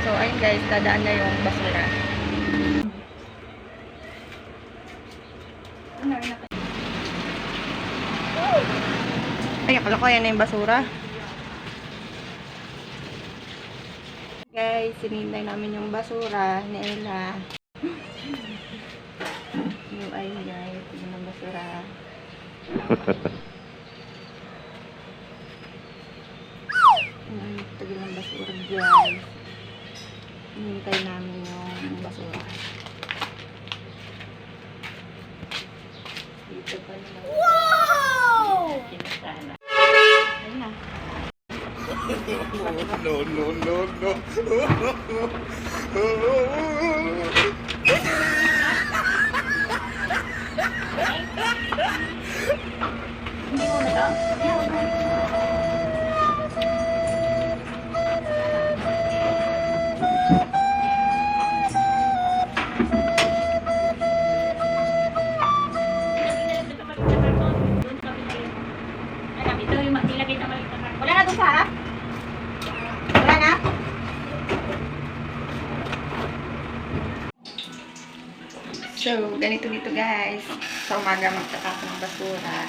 So, ayun guys, dadaan na yung basura. Ay, akala ko yan na yung basura. Guys, sinintay namin yung basura ni Ella. Yung ayun guys, yun ang basura. Tagil ng basura guys. Hinintay namin yung basura. Dito pa naman. Wow! Ayun na. No. Hindi mo na to? Wala na doon sa harap? Wala na? So, ganito dito guys. Sa umaga magtatapon ng basura.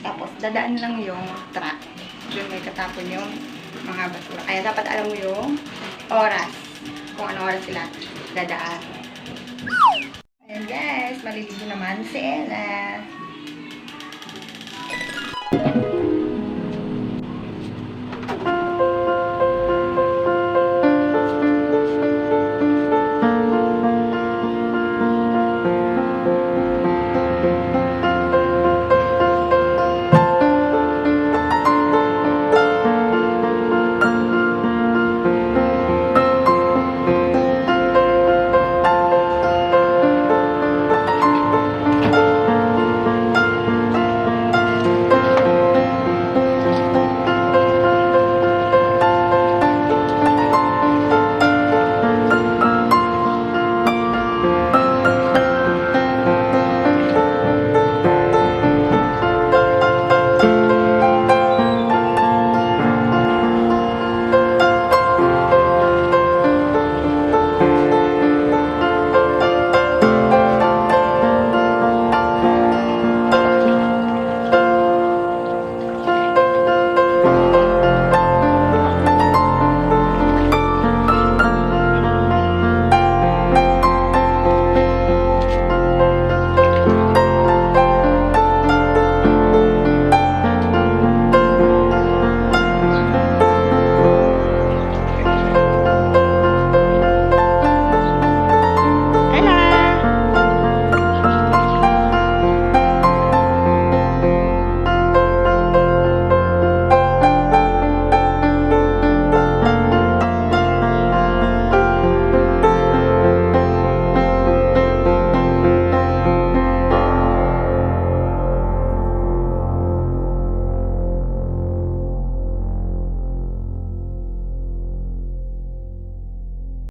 Tapos, dadaan lang yung truck. Doon may tatapon yung mga basura. Kaya dapat alam mo yung oras. Kung ano oras sila dadaan. Ayan guys, maliligo naman si Ella.